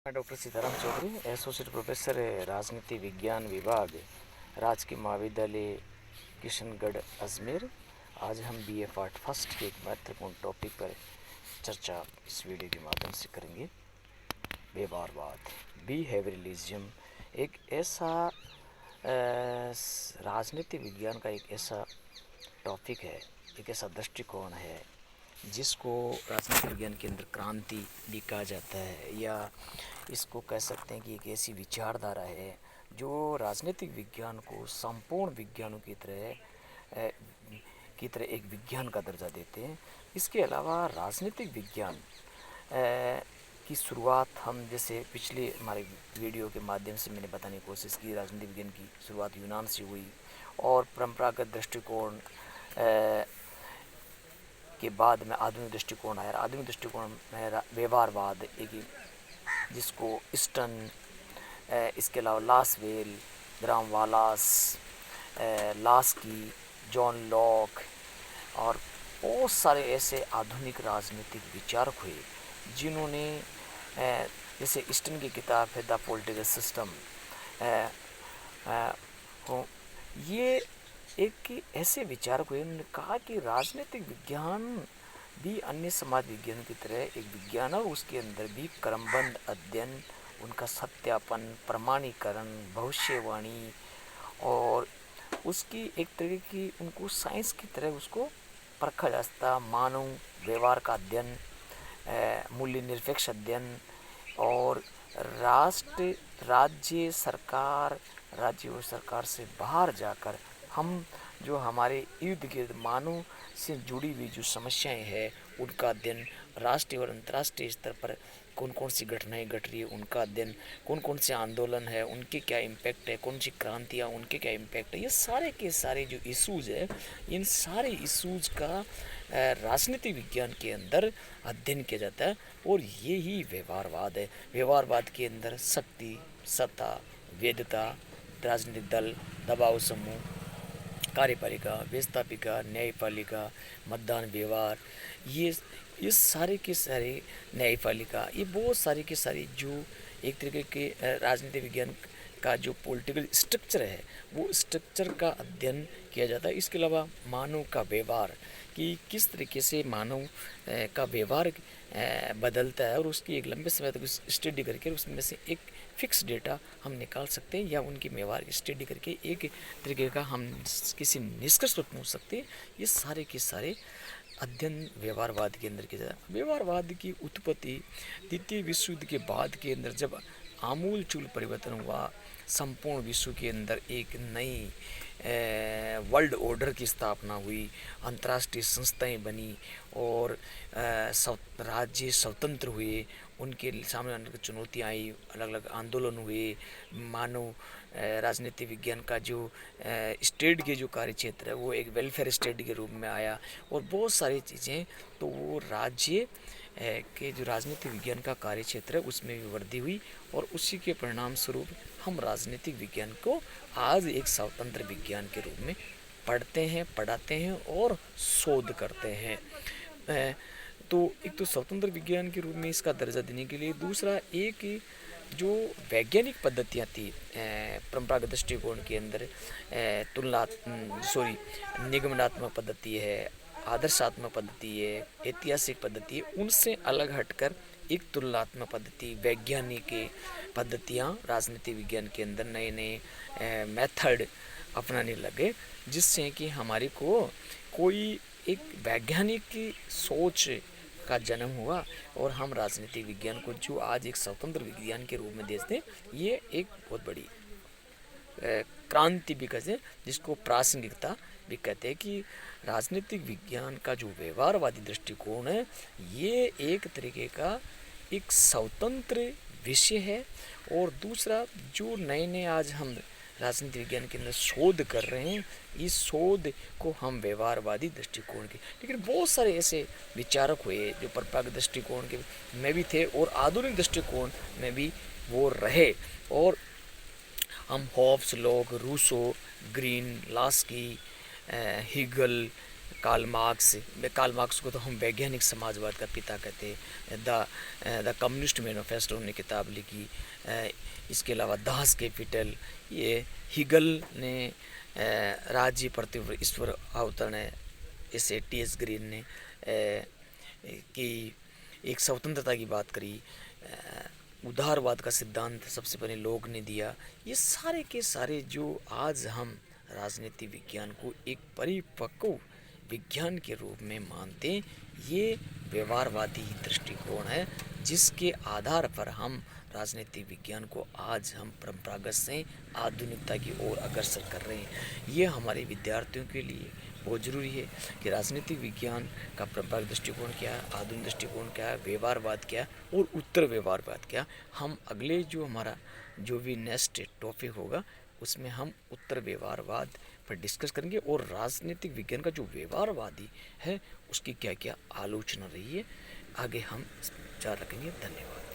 मैं doctor Sitaram Chaudhary, associate professor राजनीति विज्ञान विभाग, राजकीय महाविद्यालय किशनगढ़ अजमेर। आज हम बीए पार्ट फर्स्ट के एक महत्वपूर्ण टॉपिक पर चर्चा इस वीडियो के माध्यम से करेंगे। व्यवहारवाद, बिहेवियरलिज्म एक ऐसा राजनीति विज्ञान का एक ऐसा टॉपिक है, एक ऐसा दृष्टिकोण है जिसको राजनीति विज्ञान के अंदर क्रांति भी कहा जाता है, या इसको कह सकते हैं कि एक ऐसी विचारधारा है जो राजनीतिक विज्ञान को संपूर्ण विज्ञानों की तरह एक विज्ञान का दर्जा देते हैं। इसके अलावा राजनीतिक विज्ञान की शुरुआत हम जैसे पिछले हमारे वीडियो के माध्यम से मैंने बताने की कोशिश की, राजनीतिक विज्ञान की शुरुआत यूनान से हुई और परंपरागत दृष्टिकोण के बाद में आधुनिक दृष्टिकोण आया। आधुनिक दृष्टिकोण में व्यवहारवाद एक, जिसको ईस्टन, इसके अलावा लासवेल, ग्राम वालास, लास्की, जॉन लॉक और बहुत सारे ऐसे आधुनिक राजनीतिक विचारक हुए जिन्होंने जैसे ईस्टन की किताब है द पॉलिटिकल सिस्टम, ये एक ऐसे विचारक हुए, उन्होंने कहा कि राजनीतिक विज्ञान भी अन्य समाज विज्ञान की तरह एक विज्ञान है और उसके अंदर भी क्रमबद्ध अध्ययन, उनका सत्यापन, प्रमाणीकरण, भविष्यवाणी और उसकी एक तरह की उनको साइंस की तरह उसको परखा जा सकता। मानव व्यवहार का अध्ययन, मूल्य निरपेक्ष अध्ययन और राज्य और सरकार से बाहर जाकर हम जो हमारे इर्द गिर्द मानव से जुड़ी हुई जो समस्याएं हैं उनका अध्ययन, राष्ट्रीय और अंतर्राष्ट्रीय स्तर पर कौन कौन सी घटनाएं घट रही है उनका अध्ययन, कौन कौन से आंदोलन है उनके क्या इम्पैक्ट है, कौन सी क्रांतियाँ उनके क्या इम्पैक्ट है, ये सारे के सारे जो इशूज़ है, इन सारे इशूज़ का राजनीतिक विज्ञान के अंदर अध्ययन किया जाता है और ये ही व्यवहारवाद है। व्यवहारवाद के अंदर शक्ति, सत्ता, वैधता, राजनीतिक दल, दबाव समूह, कार्यपालिका, व्यवस्थापिका, न्यायपालिका, मतदान व्यवहार, ये सारे के सारे, न्यायपालिका, ये बहुत सारे के सारे जो एक तरीके के राजनीतिक विज्ञान का जो पॉलिटिकल स्ट्रक्चर है वो स्ट्रक्चर का अध्ययन किया जाता है। इसके अलावा मानव का व्यवहार कि किस तरीके से मानव का व्यवहार बदलता है और उसकी एक लंबे समय तक स्टडी करके उसमें से एक फिक्स डेटा हम निकाल सकते हैं या उनके व्यवहार की स्टडी करके एक तरीके का हम किसी निष्कर्ष पर पहुंच सकते हैं। ये सारे के सारे अध्ययन व्यवहारवाद के अंदर किया जाता है। व्यवहारवाद की उत्पत्ति द्वितीय विश्व युद्ध के बाद के अंदर जब आमूलचूल परिवर्तन हुआ, संपूर्ण विश्व के अंदर एक नई वर्ल्ड ऑर्डर की स्थापना हुई, अंतर्राष्ट्रीय संस्थाएं बनी और राज्य स्वतंत्र हुए, उनके सामने अनेक चुनौतियाँ आई, अलग अलग आंदोलन हुए, मानव राजनीतिक विज्ञान का जो स्टेट के जो कार्य क्षेत्र है वो एक वेलफेयर स्टेट के रूप में आया और बहुत सारी चीज़ें, तो वो राज्य के जो राजनीतिक विज्ञान का कार्य क्षेत्र है उसमें भी वृद्धि हुई और उसी के परिणाम स्वरूप हम राजनीतिक विज्ञान को आज एक स्वतंत्र विज्ञान के रूप में पढ़ते हैं, पढ़ाते हैं और शोध करते हैं। तो एक तो स्वतंत्र विज्ञान के रूप में इसका दर्जा देने के लिए, दूसरा एक जो वैज्ञानिक पद्धतियाँ थी परंपरागत दृष्टिकोण के अंदर निगमनात्मक पद्धति है, आदर्शात्मक पद्धति है, ऐतिहासिक पद्धति है, उनसे अलग हटकर एक तुलनात्मक पद्धति, वैज्ञानिक पद्धतियाँ राजनीतिक विज्ञान के अंदर नए नए मेथड अपनाने लगे, जिससे कि हमारी को कोई एक वैज्ञानिक सोच का जन्म हुआ और हम राजनीतिक विज्ञान को जो आज एक स्वतंत्र विज्ञान के रूप में देखते हैं, ये एक बहुत बड़ी क्रांति भी कहते हैं, जिसको प्रासंगिकता भी कहते हैं कि राजनीतिक विज्ञान का जो व्यवहारवादी दृष्टिकोण है ये एक तरीके का एक स्वतंत्र विषय है। और दूसरा जो नए नए आज हम राजनीतिक विज्ञान के अंदर शोध कर रहे हैं, इस शोध को हम व्यवहारवादी दृष्टिकोण के, लेकिन बहुत सारे ऐसे विचारक हुए जो परंपरागत दृष्टिकोण के में भी थे और आधुनिक दृष्टिकोण में भी वो रहे, और हम Hobbes, Locke, Rousseau, Green, Laski, Hegel, Karl Marx को तो हम वैज्ञानिक समाजवाद का पिता कहते हैं। द कम्युनिस्ट मैनिफेस्टो उन्होंने किताब लिखी। इसके अलावा दास कैपिटल, ये हिगल ने राज्य प्रति ईश्वर अवतरण है, इसे टी.एस. ग्रीन ने कि एक स्वतंत्रता की बात करी। उदारवाद का सिद्धांत सबसे पहले लोग ने दिया। ये सारे के सारे जो आज हम राजनीति विज्ञान को एक परिपक्व विज्ञान के रूप में मानते हैं, ये व्यवहारवादी दृष्टिकोण है जिसके आधार पर हम राजनीति विज्ञान को आज हम परंपरागत से आधुनिकता की ओर अग्रसर कर रहे हैं। ये हमारे विद्यार्थियों के लिए बहुत ज़रूरी है कि राजनीतिक विज्ञान का परंपरागत दृष्टिकोण क्या है, आधुनिक दृष्टिकोण क्या है, व्यवहारवाद क्या है और उत्तर व्यवहारवाद क्या। हम अगले जो हमारा जो भी नेक्स्ट टॉपिक होगा उसमें हम उत्तर व्यवहारवाद पर डिस्कस करेंगे और राजनीतिक विज्ञान का जो व्यवहारवादी है उसकी क्या क्या आलोचना रही है, आगे हम विचार रखेंगे। धन्यवाद।